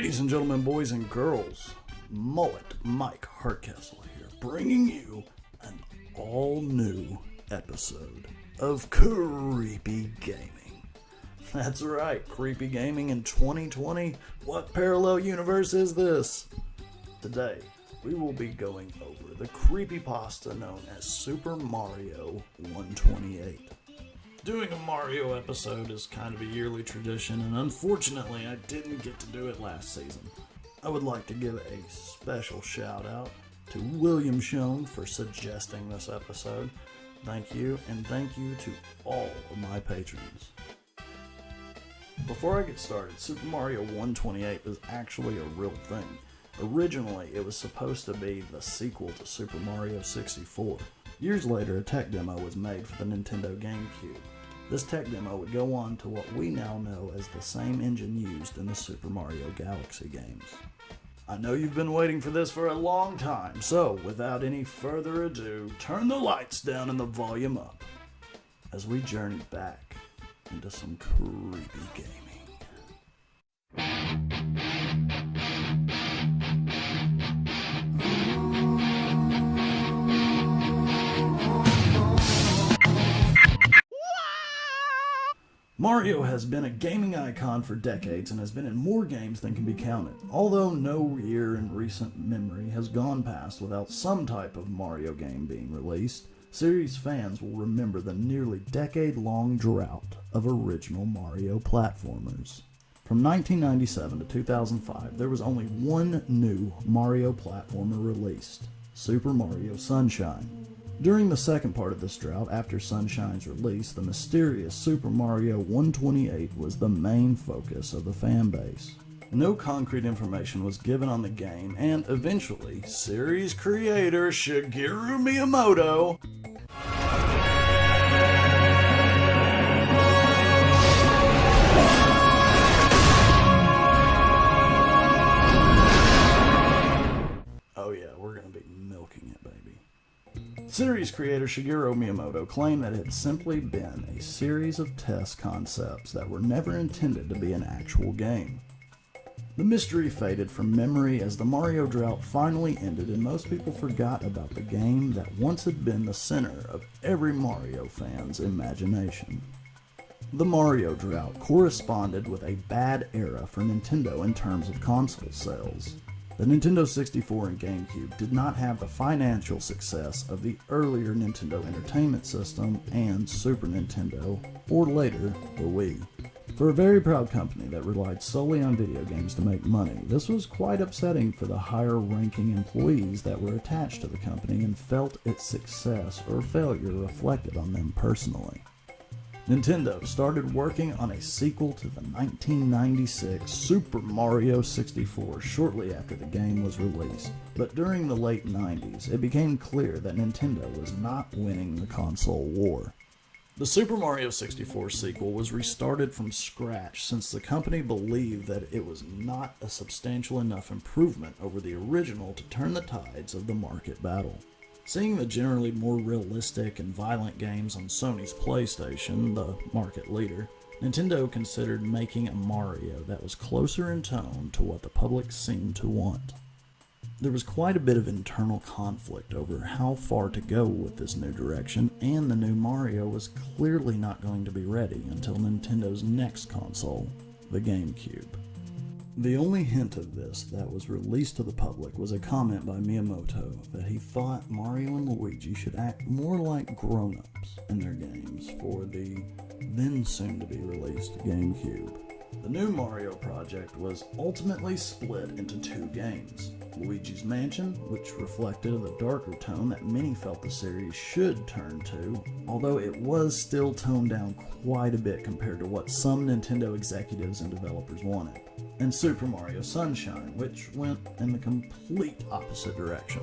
Ladies and gentlemen, boys and girls, Mullet Mike Hardcastle here, bringing you an all-new episode of Creepy Gaming. That's right, Creepy Gaming in 2020. What parallel universe is this? Today, we will be going over the creepypasta known as Super Mario 128. Doing a Mario episode is kind of a yearly tradition, and unfortunately I didn't get to do it last season. I would like to give a special shout out to William Schoen for suggesting this episode. Thank you, and thank you to all of my patrons. Before I get started, Super Mario 128 was actually a real thing. Originally, it was supposed to be the sequel to Super Mario 64. Years later, a tech demo was made for the Nintendo GameCube. This tech demo would go on to what we now know as the same engine used in the Super Mario Galaxy games. I know you've been waiting for this for a long time, so without any further ado, turn the lights down and the volume up as we journey back into some creepy gaming. Mario has been a gaming icon for decades and has been in more games than can be counted, although no year in recent memory has gone past without some type of Mario game being released. Series fans will remember the nearly decade-long drought of original Mario platformers. From 1997 to 2005, there was only one new Mario platformer released, Super Mario Sunshine. During the second part of this drought, after Sunshine's release, the mysterious Super Mario 128 was the main focus of the fanbase. No concrete information was given on the game, and eventually, series creator Shigeru Miyamoto Series creator Shigeru Miyamoto claimed that it had simply been a series of test concepts that were never intended to be an actual game. The mystery faded from memory as the Mario drought finally ended and most people forgot about the game that once had been the center of every Mario fan's imagination. The Mario drought corresponded with a bad era for Nintendo in terms of console sales. The Nintendo 64 and GameCube did not have the financial success of the earlier Nintendo Entertainment System and Super Nintendo, or later, the Wii. For a very proud company that relied solely on video games to make money, this was quite upsetting for the higher-ranking employees that were attached to the company and felt its success or failure reflected on them personally. Nintendo started working on a sequel to the 1996 Super Mario 64 shortly after the game was released, but during the late 90s it became clear that Nintendo was not winning the console war. The Super Mario 64 sequel was restarted from scratch since the company believed that it was not a substantial enough improvement over the original to turn the tides of the market battle. Seeing the generally more realistic and violent games on Sony's PlayStation, the market leader, Nintendo considered making a Mario that was closer in tone to what the public seemed to want. There was quite a bit of internal conflict over how far to go with this new direction, and the new Mario was clearly not going to be ready until Nintendo's next console, the GameCube. The only hint of this that was released to the public was a comment by Miyamoto that he thought Mario and Luigi should act more like grown-ups in their games for the then soon-to-be-released GameCube. The new Mario project was ultimately split into two games, Luigi's Mansion, which reflected the darker tone that many felt the series should turn to, although it was still toned down quite a bit compared to what some Nintendo executives and developers wanted, and Super Mario Sunshine, which went in the complete opposite direction.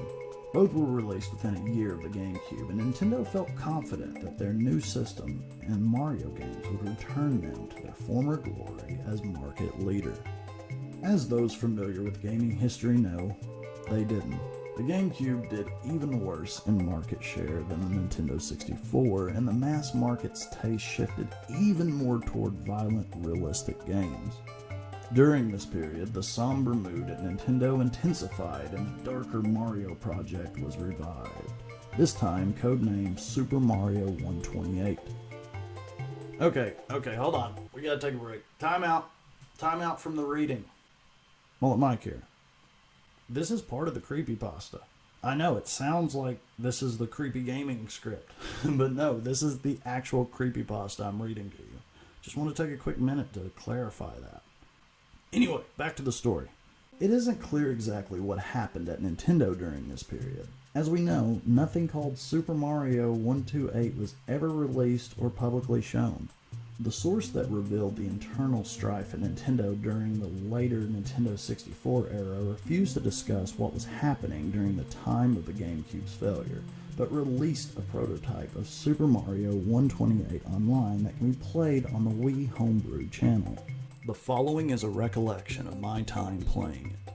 Both were released within a year of the GameCube, and Nintendo felt confident that their new system and Mario games would return them to their former glory as market leader. As those familiar with gaming history know, they didn't. The GameCube did even worse in market share than the Nintendo 64, and the mass market's taste shifted even more toward violent, realistic games. During this period, the somber mood at Nintendo intensified and the darker Mario project was revived, this time codenamed Super Mario 128. Okay, hold on. We gotta take a break. Time out from the reading. Mullet Mike here. This is part of the Creepypasta. I know, it sounds like this is the creepy gaming script, but no, this is the actual Creepypasta I'm reading to you. Just want to take a quick minute to clarify that. Anyway, back to the story. It isn't clear exactly what happened at Nintendo during this period. As we know, nothing called Super Mario 128 was ever released or publicly shown. The source that revealed the internal strife at Nintendo during the later Nintendo 64 era refused to discuss what was happening during the time of the GameCube's failure, but released a prototype of Super Mario 128 online that can be played on the Wii homebrew channel. The following is a recollection of my time playing it.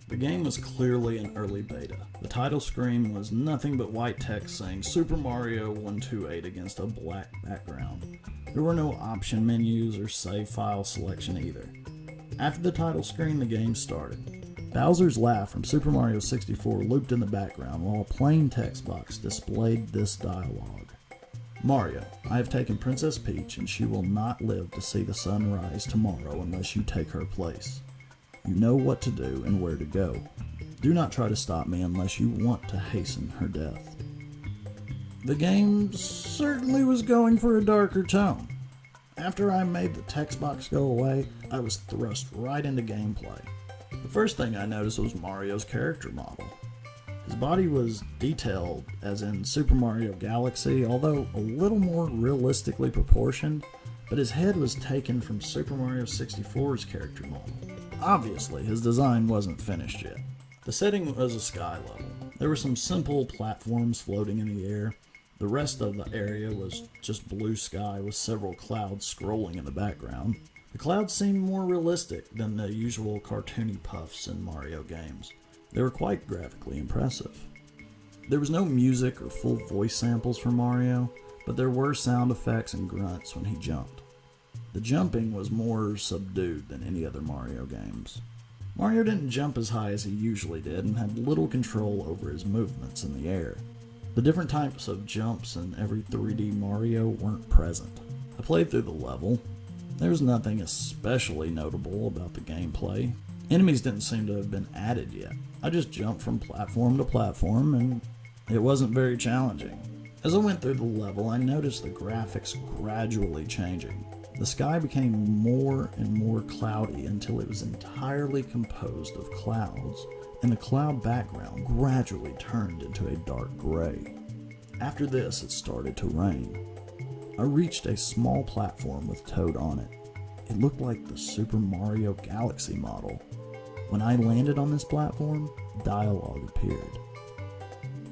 The game was clearly an early beta. The title screen was nothing but white text saying Super Mario 128 against a black background. There were no option menus or save file selection either. After the title screen, the game started. Bowser's laugh from Super Mario 64 looped in the background while a plain text box displayed this dialogue. Mario, I have taken Princess Peach and she will not live to see the sun rise tomorrow unless you take her place. You know what to do and where to go. Do not try to stop me unless you want to hasten her death. The game certainly was going for a darker tone. After I made the text box go away, I was thrust right into gameplay. The first thing I noticed was Mario's character model. His body was detailed, as in Super Mario Galaxy, although a little more realistically proportioned, but his head was taken from Super Mario 64's character model. Obviously, his design wasn't finished yet. The setting was a sky level. There were some simple platforms floating in the air. The rest of the area was just blue sky with several clouds scrolling in the background. The clouds seemed more realistic than the usual cartoony puffs in Mario games. They were quite graphically impressive. There was no music or full voice samples for Mario, but there were sound effects and grunts when he jumped. The jumping was more subdued than any other Mario games. Mario didn't jump as high as he usually did and had little control over his movements in the air. The different types of jumps in every 3D Mario weren't present. I played through the level. There was nothing especially notable about the gameplay. Enemies didn't seem to have been added yet. I just jumped from platform to platform and it wasn't very challenging. As I went through the level, I noticed the graphics gradually changing. The sky became more and more cloudy until it was entirely composed of clouds, and the cloud background gradually turned into a dark gray. After this, it started to rain. I reached a small platform with Toad on it. It looked like the Super Mario Galaxy model. When I landed on this platform, dialogue appeared.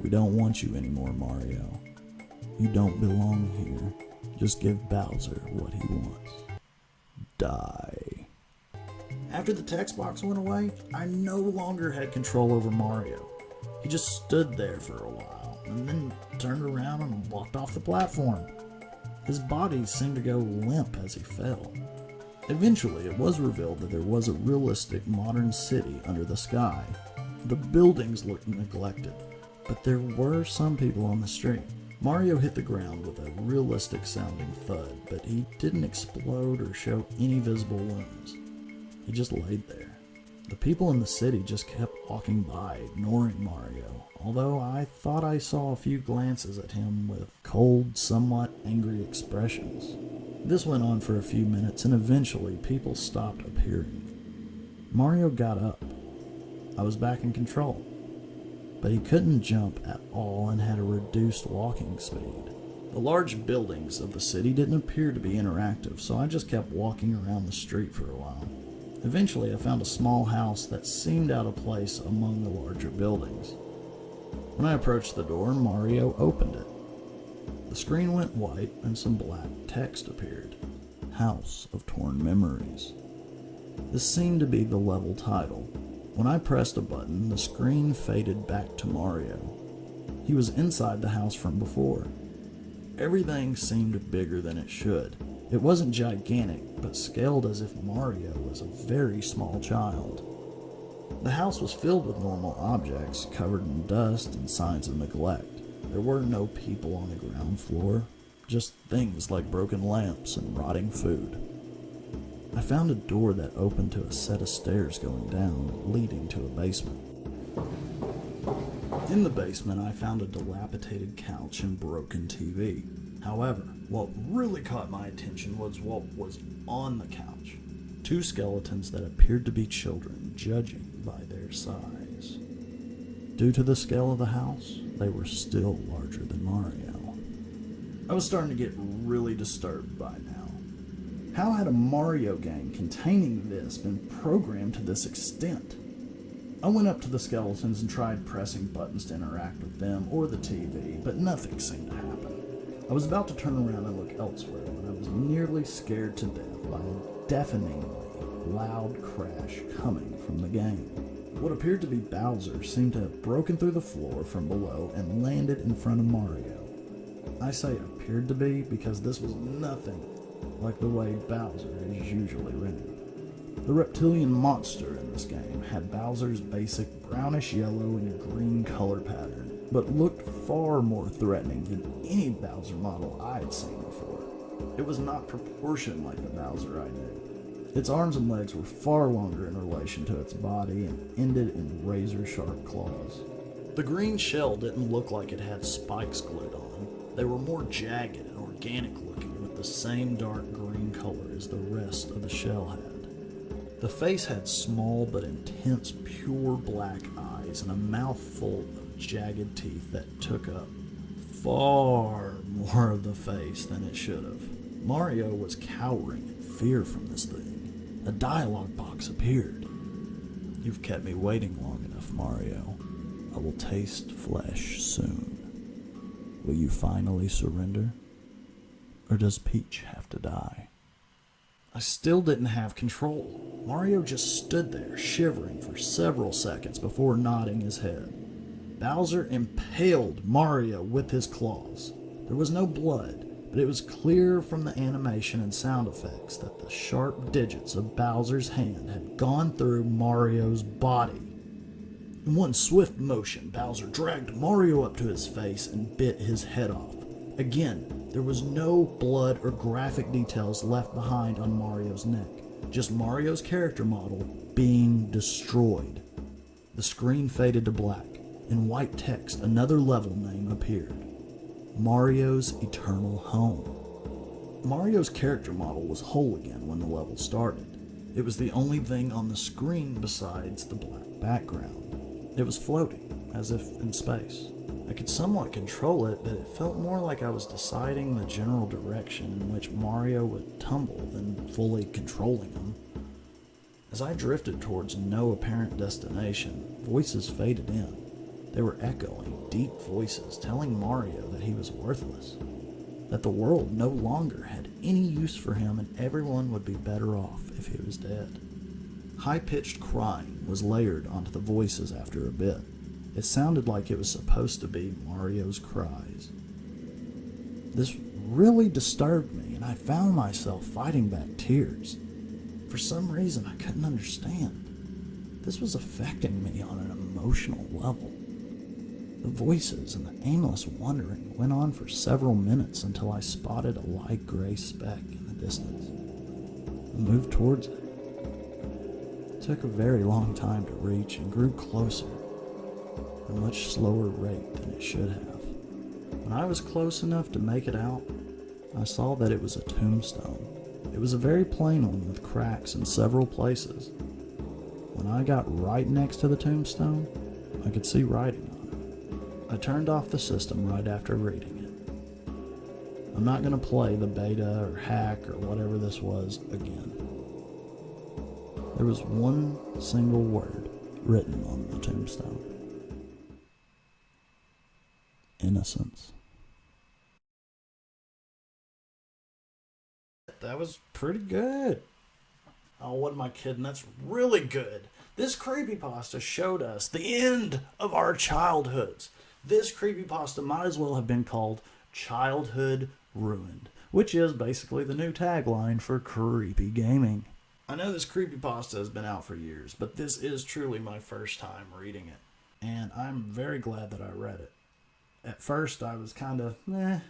"We don't want you anymore, Mario. You don't belong here. Just give Bowser what he wants. Die." After the text box went away, I no longer had control over Mario. He just stood there for a while, and then turned around and walked off the platform. His body seemed to go limp as he fell. Eventually, it was revealed that there was a realistic modern city under the sky. The buildings looked neglected, but there were some people on the street. Mario hit the ground with a realistic sounding thud, but he didn't explode or show any visible wounds. He just laid there. The people in the city just kept walking by, ignoring Mario, although I thought I saw a few glances at him with cold, somewhat angry expressions. This went on for a few minutes, and eventually people stopped appearing. Mario got up. I was back in control. But he couldn't jump at all and had a reduced walking speed. The large buildings of the city didn't appear to be interactive, so I just kept walking around the street for a while. Eventually, I found a small house that seemed out of place among the larger buildings. When I approached the door, Mario opened it. The screen went white and some black text appeared. House of Torn Memories. This seemed to be the level title. When I pressed a button, the screen faded back to Mario. He was inside the house from before. Everything seemed bigger than it should. It wasn't gigantic, but scaled as if Mario was a very small child. The house was filled with normal objects, covered in dust and signs of neglect. There were no people on the ground floor, just things like broken lamps and rotting food. I found a door that opened to a set of stairs going down, leading to a basement. In the basement, I found a dilapidated couch and broken TV. However, what really caught my attention was what was on the couch. Two skeletons that appeared to be children, judging by their size. Due to the scale of the house, they were still larger than Mario. I was starting to get really disturbed by now. How had a Mario game containing this been programmed to this extent? I went up to the skeletons and tried pressing buttons to interact with them or the TV, but nothing seemed to happen. I was about to turn around and look elsewhere when I was nearly scared to death by a deafeningly loud crash coming from the game. What appeared to be Bowser seemed to have broken through the floor from below and landed in front of Mario. I say appeared to be because this was nothing like the way Bowser is usually rendered. The reptilian monster in this game had Bowser's basic brownish yellow and green color pattern, but looked far more threatening than any Bowser model I had seen before. It was not proportioned like the Bowser I knew. Its arms and legs were far longer in relation to its body and ended in razor-sharp claws. The green shell didn't look like it had spikes glued on. They were more jagged and organic looking with the same dark green color as the rest of the shell had. The face had small but intense pure black eyes and a mouth full of jagged teeth that took up far more of the face than it should have. Mario was cowering in fear from this thing. A dialogue box appeared. "You've kept me waiting long enough, Mario. I will taste flesh soon. Will you finally surrender? Or does Peach have to die?" I still didn't have control. Mario just stood there, shivering for several seconds before nodding his head. Bowser impaled Mario with his claws. There was no blood, but it was clear from the animation and sound effects that the sharp digits of Bowser's hand had gone through Mario's body. In one swift motion, Bowser dragged Mario up to his face and bit his head off. Again, there was no blood or graphic details left behind on Mario's neck, just Mario's character model being destroyed. The screen faded to black. In white text, another level name appeared. Mario's Eternal Home. Mario's character model was whole again when the level started. It was the only thing on the screen besides the black background. It was floating, as if in space. I could somewhat control it, but it felt more like I was deciding the general direction in which Mario would tumble than fully controlling him. As I drifted towards no apparent destination, voices faded in. They were echoing, deep voices telling Mario that he was worthless, that the world no longer had any use for him and everyone would be better off if he was dead. High-pitched crying was layered onto the voices after a bit. It sounded like it was supposed to be Mario's cries. This really disturbed me, and I found myself fighting back tears. For some reason, I couldn't understand. This was affecting me on an emotional level. The voices and the aimless wandering went on for several minutes until I spotted a light gray speck in the distance. I moved towards it. It took a very long time to reach and grew closer at a much slower rate than it should have. When I was close enough to make it out, I saw that it was a tombstone. It was a very plain one with cracks in several places. When I got right next to the tombstone, I could see writing on it. I turned off the system right after reading it. I'm not going to play the beta or hack or whatever this was again. There was one single word written on the tombstone. Innocence. That was pretty good. Oh, what am I kidding? That's really good. This creepypasta showed us the end of our childhoods. This creepypasta might as well have been called Childhood Ruined. which is basically the new tagline for creepy gaming. I know this creepypasta has been out for years, but this is truly my first time reading it, and I'm very glad that I read it. At first, I was kind of, yeah,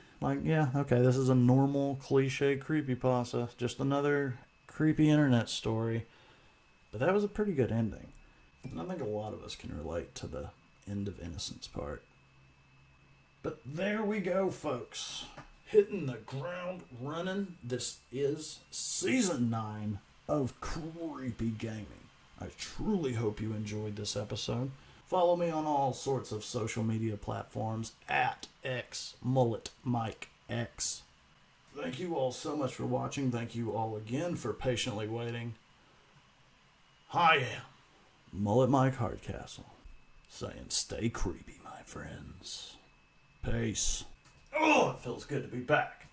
okay, this is a normal cliche creepypasta, just another creepy internet story. But that was a pretty good ending. And I think a lot of us can relate to the end of innocence part. But there we go, folks. Hitting the ground running. This is Season 9 of Creepy Gaming. I truly hope you enjoyed this episode. Follow me on all sorts of social media platforms at xmulletmikex. Thank you all so much for watching. Thank you all again for patiently waiting. I am Mullet Mike Hardcastle, saying stay creepy, my friends. Peace. Oh, it feels good to be back.